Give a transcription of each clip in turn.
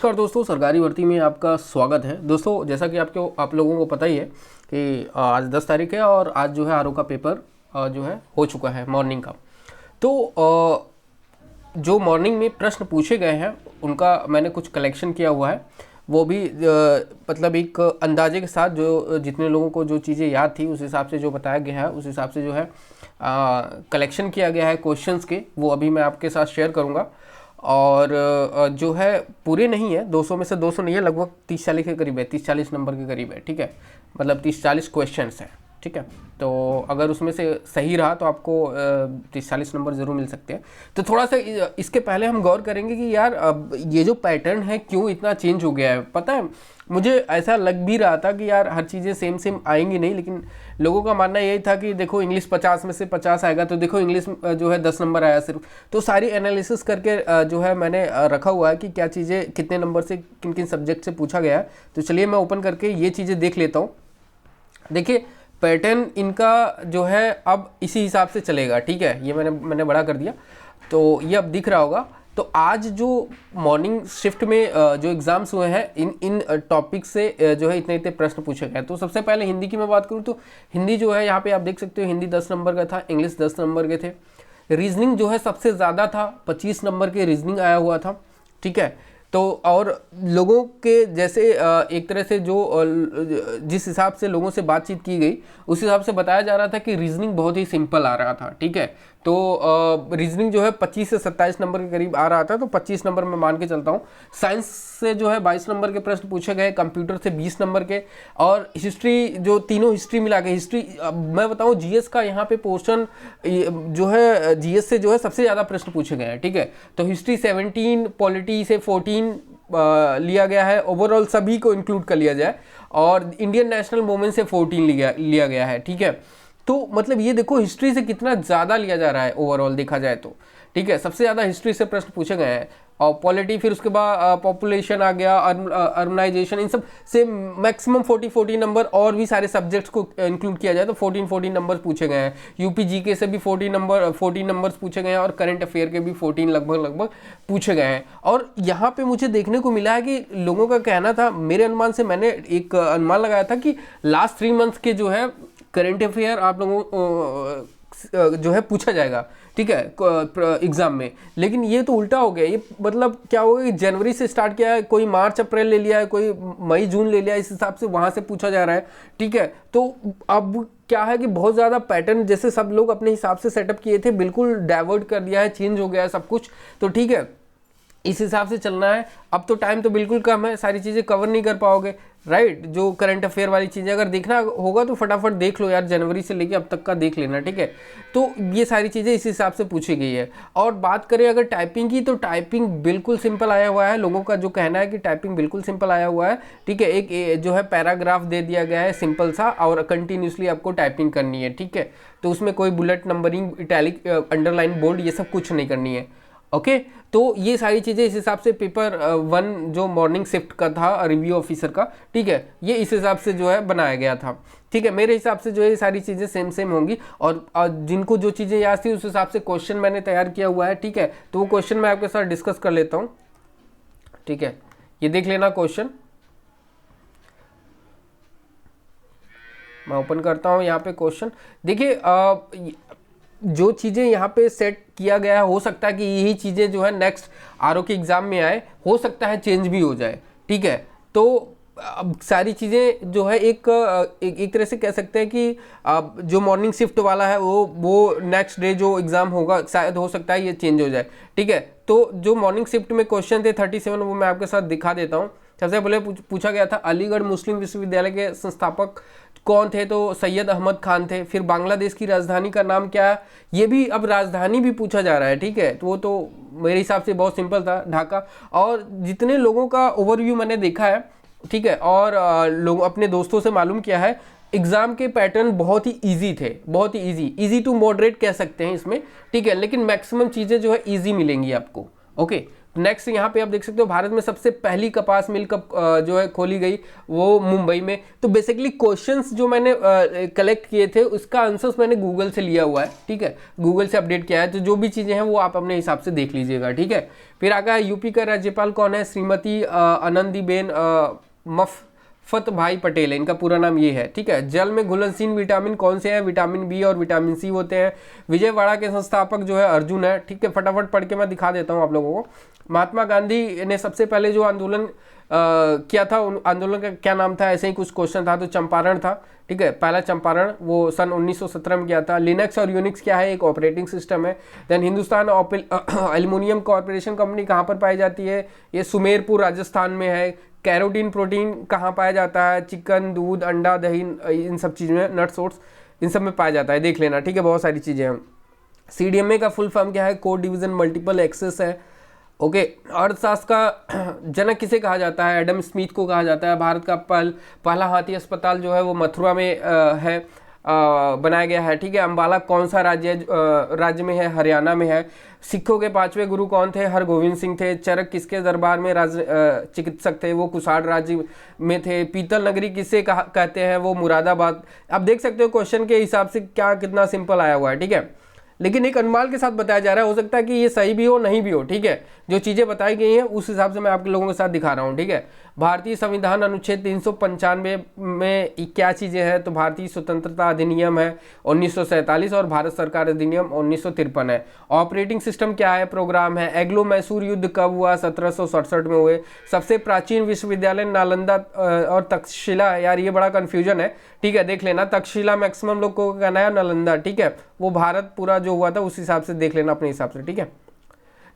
नमस्कार दोस्तों, सरकारी भर्ती में आपका स्वागत है। दोस्तों, जैसा कि आप लोगों को पता ही है कि आज 10 तारीख है और आज जो है आरओ का पेपर जो है हो चुका है मॉर्निंग का। तो जो मॉर्निंग में प्रश्न पूछे गए हैं उनका मैंने कुछ कलेक्शन किया हुआ है, वो भी मतलब एक अंदाजे के साथ जो जितने लोगों को जो चीज़ें याद थी उस हिसाब से जो बताया गया है उस हिसाब से जो है कलेक्शन किया गया है क्वेश्चंस के, वो अभी मैं आपके साथ शेयर करूँगा। और जो है पूरे नहीं है, 200 में से 200 नहीं है, लगभग 30-40 के करीब है, 30-40 नंबर के करीब है। ठीक है, मतलब 30-40 क्वेश्चंस हैं। ठीक है, तो अगर उसमें से सही रहा तो आपको 30-40 नंबर ज़रूर मिल सकते हैं। तो थोड़ा सा इसके पहले हम गौर करेंगे कि यार अब ये जो पैटर्न है क्यों इतना चेंज हो गया है। पता है, मुझे ऐसा लग भी रहा था कि यार हर चीज़ें सेम सेम आएंगी नहीं, लेकिन लोगों का मानना यही था कि देखो इंग्लिश 50 में से 50 आएगा, तो देखो इंग्लिश जो है 10 नंबर आया सिर्फ। तो सारी एनालिसिस करके जो है मैंने रखा हुआ है कि क्या चीज़ें कितने नंबर से किन किन सब्जेक्ट से पूछा गया है। तो चलिए मैं ओपन करके ये चीज़ें देख लेता हूँ। देखिए पैटर्न इनका जो है अब इसी हिसाब से चलेगा। ठीक है, ये मैंने बड़ा कर दिया तो ये अब दिख रहा होगा। तो आज जो मॉर्निंग शिफ्ट में जो एग्ज़ाम्स हुए हैं इन टॉपिक से जो है इतने इतने प्रश्न पूछे गए। तो सबसे पहले हिंदी की मैं बात करूँ तो हिंदी जो है यहाँ पे आप देख सकते हो, हिंदी 10 नंबर का था, इंग्लिश 10 नंबर के थे। रीजनिंग जो है सबसे ज़्यादा था, 25 नंबर के रीजनिंग आया हुआ था। ठीक है, तो और लोगों के जैसे एक तरह से जो जिस हिसाब से लोगों से बातचीत की गई उस हिसाब से बताया जा रहा था कि रीजनिंग बहुत ही सिंपल आ रहा था। ठीक है, तो रीजनिंग जो है 25 से 27 नंबर के करीब आ रहा था, तो 25 नंबर मैं मान के चलता हूँ। साइंस से जो है 22 नंबर के प्रश्न पूछे गए, कंप्यूटर से 20 नंबर के, और हिस्ट्री जो तीनों हिस्ट्री मिला के हिस्ट्री मैं बताऊँ जीएस का यहाँ पे पोर्शन जो है जीएस से जो है सबसे ज़्यादा प्रश्न पूछे गए हैं। ठीक है, तो हिस्ट्री 17, पॉलिटी से 14 लिया गया है, ओवरऑल सभी को इंक्लूड कर लिया जाए, और इंडियन नेशनल मूवमेंट से 14 लिया गया है। ठीक है, तो मतलब ये देखो हिस्ट्री से कितना ज़्यादा लिया जा रहा है ओवरऑल देखा जाए तो। ठीक है, सबसे ज़्यादा हिस्ट्री से प्रश्न पूछे गए हैं, और पॉलिटी, फिर उसके बाद पॉपुलेशन आ गया, अर्बनाइजेशन, इन सब से मैक्सिमम 40 नंबर, और भी सारे सब्जेक्ट्स को इंक्लूड किया जाए तो 14 नंबर पूछे गए हैं। यूपी जीके से भी 14 नंबर्स पूछे गए हैं, और करंट अफेयर के भी 14 लगभग पूछे गए हैं। और यहाँ पे मुझे देखने को मिला है कि लोगों का कहना था, मेरे अनुमान से मैंने एक अनुमान लगाया था कि लास्ट 3 मंथ्स के जो है करंट अफेयर आप लोगों जो है पूछा जाएगा। ठीक है, एग्जाम में, लेकिन ये तो उल्टा हो गया। ये मतलब क्या होगा कि जनवरी से स्टार्ट किया है, कोई मार्च अप्रैल ले लिया है, कोई मई जून ले लिया है, इस हिसाब से वहां से पूछा जा रहा है। ठीक है, तो अब क्या है कि बहुत ज़्यादा पैटर्न जैसे सब लोग अपने हिसाब से सेटअप किए थे, बिल्कुल डाइवर्ट कर दिया है, चेंज हो गया है सब कुछ। तो ठीक है, इस हिसाब से चलना है। अब तो टाइम तो बिल्कुल कम है, सारी चीज़ें कवर नहीं कर पाओगे। राइट, जो करंट अफेयर वाली चीज़ें अगर देखना होगा तो फटाफट देख लो यार, जनवरी से लेके अब तक का देख लेना। ठीक है, तो ये सारी चीज़ें इस हिसाब से पूछी गई है। और बात करें अगर टाइपिंग की, तो टाइपिंग बिल्कुल सिंपल आया हुआ है। लोगों का जो कहना है कि टाइपिंग बिल्कुल सिंपल आया हुआ है। ठीक है, एक जो है पैराग्राफ दे दिया गया है सिंपल सा, और कंटिन्यूसली आपको टाइपिंग करनी है। ठीक है, तो उसमें कोई bullet numbering, italic, underline, bold, ये सब कुछ नहीं करनी है। ओके, तो ये सारी चीज़ें इस हिसाब से पेपर 1 जो मॉर्निंग शिफ्ट का था रिव्यू ऑफिसर का, ठीक है, ये इस हिसाब से जो है बनाया गया था। ठीक है, मेरे हिसाब से जो है ये सारी चीज़ें सेम सेम होंगी, और जिनको जो चीज़ें याद थी उस हिसाब से क्वेश्चन मैंने तैयार किया हुआ है। ठीक है, तो वो क्वेश्चन मैं आपके साथ डिस्कस कर लेता हूँ। ठीक है, ये देख लेना क्वेश्चन, मैं ओपन करता हूँ यहाँ पे क्वेश्चन। देखिए जो चीज़ें यहाँ पे सेट किया गया है, हो सकता है कि यही चीज़ें जो है नेक्स्ट आरओ के एग्ज़ाम में आए, हो सकता है चेंज भी हो जाए। ठीक है, तो अब सारी चीज़ें जो है एक तरह से कह सकते हैं कि जो मॉर्निंग शिफ्ट वाला है वो नेक्स्ट डे जो एग्ज़ाम होगा शायद हो सकता है ये चेंज हो जाए। ठीक है, तो जो मॉर्निंग शिफ्ट में क्वेश्चन थे 37, वो मैं आपके साथ दिखा देता हूँ। सबसे पहले पूछा गया था अलीगढ़ मुस्लिम विश्वविद्यालय के संस्थापक कौन थे, तो सैयद अहमद खान थे। फिर बांग्लादेश की राजधानी का नाम क्या है, ये भी अब राजधानी भी पूछा जा रहा है। ठीक है, तो वो तो मेरे हिसाब से बहुत सिंपल था, ढाका। और जितने लोगों का ओवरव्यू मैंने देखा है, ठीक है, और लोग अपने दोस्तों से मालूम किया है, एग्जाम के पैटर्न बहुत ही इजी थे, बहुत ही इजी टू मॉडरेट कह सकते हैं इसमें। ठीक है, लेकिन मैक्सिमम चीज़ें जो है इजी मिलेंगी आपको। ओके, नेक्स्ट यहाँ पे आप देख सकते हो भारत में सबसे पहली कपास मिल कब जो है खोली गई, वो मुंबई में। तो बेसिकली क्वेश्चंस जो मैंने कलेक्ट किए थे उसका आंसर्स मैंने गूगल से लिया हुआ है, ठीक है, गूगल से अपडेट किया है। तो जो भी चीज़ें हैं वो आप अपने हिसाब से देख लीजिएगा, ठीक है। फिर आगे यूपी का राज्यपाल कौन है, श्रीमती आनंदीबेन मफफत भाई पटेल है, इनका पूरा नाम ये है, ठीक है। जल में घुलनशील विटामिन कौन से हैं, विटामिन बी और विटामिन सी होते हैं। विजयवाड़ा के संस्थापक जो है अर्जुन है, ठीक है। फटाफट पढ़ के मैं दिखा देता हूँ आप लोगों को। महात्मा गांधी ने सबसे पहले जो आंदोलन किया था, आंदोलन का क्या नाम था, ऐसे ही कुछ क्वेश्चन था, तो चंपारण था, ठीक है, पहला चंपारण, वो सन 1917 में किया था। लिनक्स और यूनिक्स क्या है, एक ऑपरेटिंग सिस्टम है। Then Hindustan aluminium corporation company कहाँ पर पाई जाती है, ये सुमेरपुर राजस्थान में है। कैरोटीन प्रोटीन कहाँ पाया जाता है, चिकन, दूध, अंडा, दही, इन सब चीज़ में, नट्स ओट्स, इन सब में पाया जाता है, देख लेना, ठीक है, बहुत सारी चीज़ें हैं। CDMA का फुल फॉर्म क्या है, कोड डिवीजन मल्टीपल एक्सेस है, ओके। अर्थशास्त्र का जनक किसे कहा जाता है, एडम स्मिथ को कहा जाता है। भारत का पहला हाथी अस्पताल जो है वो मथुरा में है, बनाया गया है, ठीक है। अंबाला कौन सा राज्य में है, हरियाणा में है। सिखों के 5वें गुरु कौन थे, हरगोविंद सिंह थे। चरक किसके दरबार में चिकित्सक थे, वो कुसाड़ राज्य में थे। पीतल नगरी किसे कहते हैं, वो मुरादाबाद। आप देख सकते हो क्वेश्चन के हिसाब से क्या कितना सिंपल आया हुआ है, ठीक है, लेकिन एक अनुमान के साथ बताया जा रहा है, हो सकता है कि ये सही भी हो नहीं भी हो, ठीक है। जो चीज़ें बताई गई हैं उस हिसाब से मैं आप लोगों के साथ दिखा रहा हूँ, ठीक है। भारतीय संविधान अनुच्छेद 395 में क्या चीज़ें हैं, तो भारतीय स्वतंत्रता अधिनियम है 1947 और भारत सरकार अधिनियम 1953 है। ऑपरेटिंग सिस्टम क्या है, प्रोग्राम है। एग्लो मैसूर युद्ध कब हुआ, 1767 में हुए। सबसे प्राचीन विश्वविद्यालय नालंदा और तक्षशिला, यार ये बड़ा कन्फ्यूजन है, ठीक है, देख लेना। तक्षशिला मैक्सिमम लोग को कहना है, नालंदा, ठीक है, वो भारत पूरा जो हुआ था उस हिसाब से देख लेना अपने हिसाब से, ठीक है।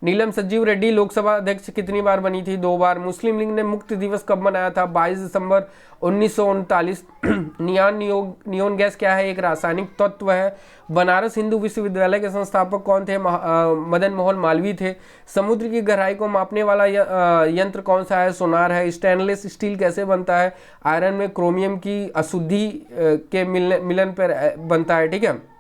नीलम संजीव रेड्डी लोकसभा अध्यक्ष कितनी बार बनी थी, 2 बार। मुस्लिम लीग ने मुक्ति दिवस कब मनाया था, 22 दिसंबर 1939। नियोन गैस क्या है, एक रासायनिक तत्व है। बनारस हिंदू विश्वविद्यालय के संस्थापक कौन थे, मदन मोहन मालवीय थे। समुद्र की गहराई को मापने वाला यंत्र कौन सा है, सोनार है। स्टेनलेस स्टील कैसे बनता है, आयरन में क्रोमियम की अशुद्धि के मिलन पर बनता है, ठीक है।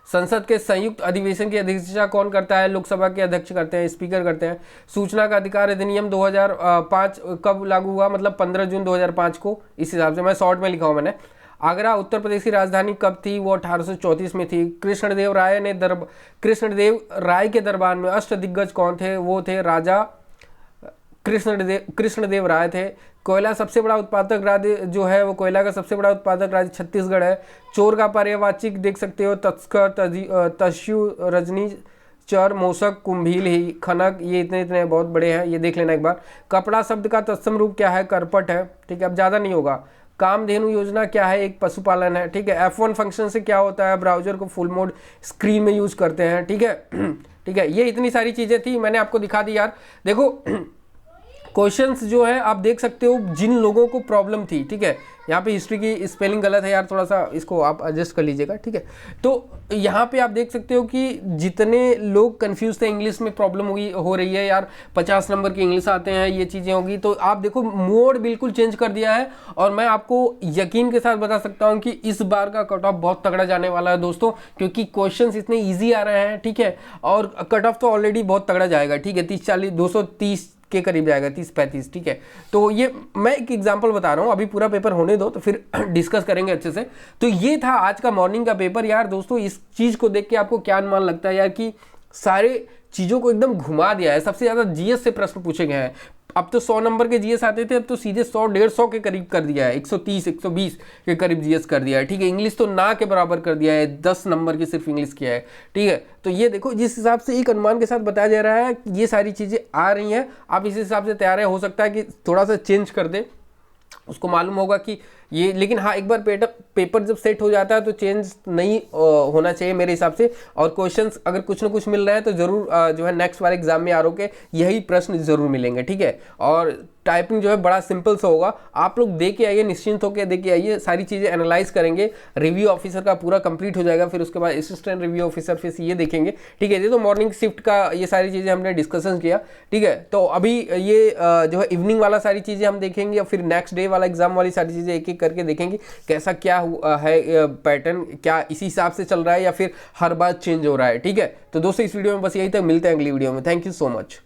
संसद के संयुक्त अधिवेशन की अध्यक्षता कौन करता है, लोकसभा के अध्यक्ष करते हैं, स्पीकर करते हैं। सूचना का अधिकार अधिनियम 2005 कब लागू हुआ, मतलब 15 जून 2005 को, इस हिसाब से मैं शॉर्ट में लिखा हूँ मैंने। आगरा उत्तर प्रदेश की राजधानी कब थी, वो 1834 में थी। कृष्णदेव राय के दरबार में अष्टदिग्गज कौन थे, वो थे राजा कृष्णदेव राय थे। कोयला सबसे बड़ा उत्पादक राज्य जो है, वो कोयला का सबसे बड़ा उत्पादक राज्य छत्तीसगढ़ है। चोर का पर्यायवाची देख सकते हो, तस्कर, तस्यु, रजनी, चर, मोसक, कुंभील, ही खनक, ये इतने बहुत बड़े हैं, ये देख लेना एक बार। कपड़ा शब्द का तत्सम रूप क्या है, करपट है, ठीक है, अब ज़्यादा नहीं होगा। कामधेनु योजना क्या है, एक पशुपालन है, ठीक है। F1 फंक्शन से क्या होता है, ब्राउजर को फुल मोड स्क्रीन में यूज करते हैं, ठीक है, ठीक है। ये इतनी सारी चीज़ें थी, मैंने आपको दिखा दी यार। देखो क्वेश्चंस जो है आप देख सकते हो, जिन लोगों को प्रॉब्लम थी, ठीक है, यहाँ पे हिस्ट्री की स्पेलिंग गलत है यार, थोड़ा सा इसको आप एडजस्ट कर लीजिएगा, ठीक है। तो यहाँ पे आप देख सकते हो कि जितने लोग कंफ्यूज थे, इंग्लिश में प्रॉब्लम हो रही है यार, 50 नंबर की इंग्लिश आते हैं, ये चीज़ें होगी, तो आप देखो मोड बिल्कुल चेंज कर दिया है। और मैं आपको यकीन के साथ बता सकता हूँ कि इस बार का कट ऑफ बहुत तगड़ा जाने वाला है दोस्तों, क्योंकि क्वेश्चन इतने ईजी आ रहे हैं, ठीक है, और कट ऑफ तो ऑलरेडी बहुत तगड़ा जाएगा, ठीक है, 30-40 230 के करीब जाएगा, 30-35, ठीक है। तो ये मैं एक एग्जांपल बता रहा हूँ, अभी पूरा पेपर होने दो तो फिर डिस्कस करेंगे अच्छे से। तो ये था आज का मॉर्निंग का पेपर यार दोस्तों। इस चीज़ को देख के आपको क्या अनुमान लगता है यार, कि सारे चीज़ों को एकदम घुमा दिया है। सबसे ज़्यादा जीएस से प्रश्न पूछे गए हैं। अब तो 100 नंबर के जीएस आते थे, अब तो सीधे 100-150 के करीब कर दिया है, 130-120 के करीब जीएस कर दिया है, ठीक है। इंग्लिश तो ना के बराबर कर दिया है, 10 नंबर की सिर्फ इंग्लिश किया है, ठीक है। तो ये देखो, जिस हिसाब से एक अनुमान के साथ बताया जा रहा है, ये सारी चीज़ें आ रही हैं, आप इस हिसाब से तैयार है। हो सकता है कि थोड़ा सा चेंज कर दे, उसको मालूम होगा कि ये, लेकिन हाँ, एक बार पेपर जब सेट हो जाता है तो चेंज नहीं होना चाहिए मेरे हिसाब से। और क्वेश्चंस अगर कुछ ना कुछ मिल रहा है तो जरूर जो है नेक्स्ट वाले एग्जाम में आरओ के यही प्रश्न जरूर मिलेंगे, ठीक है। और टाइपिंग जो है बड़ा सिंपल सा होगा, आप लोग दे के आइए, निश्चिंत होकर दे के आइए, सारी चीज़ें एनालाइज करेंगे, रिव्यू ऑफिसर का पूरा कंप्लीट हो जाएगा, फिर उसके बाद असिस्टेंट रिव्यू ऑफिसर, फिर ये देखेंगे, ठीक है। ये तो मॉर्निंग शिफ्ट का ये सारी चीज़ें हमने डिस्कशन किया, ठीक है। तो अभी ये जो है इवनिंग वाला सारी चीज़ें हम देखेंगे, और फिर नेक्स्ट डे वाला एग्जाम वाली सारी चीज़ें एक एक करके देखेंगे कैसा क्या है पैटर्न, क्या इसी हिसाब से चल रहा है या फिर हर बार चेंज हो रहा है, ठीक है। तो दोस्तों इस वीडियो में बस यही तक, मिलते हैं अगली वीडियो में। Thank you so much.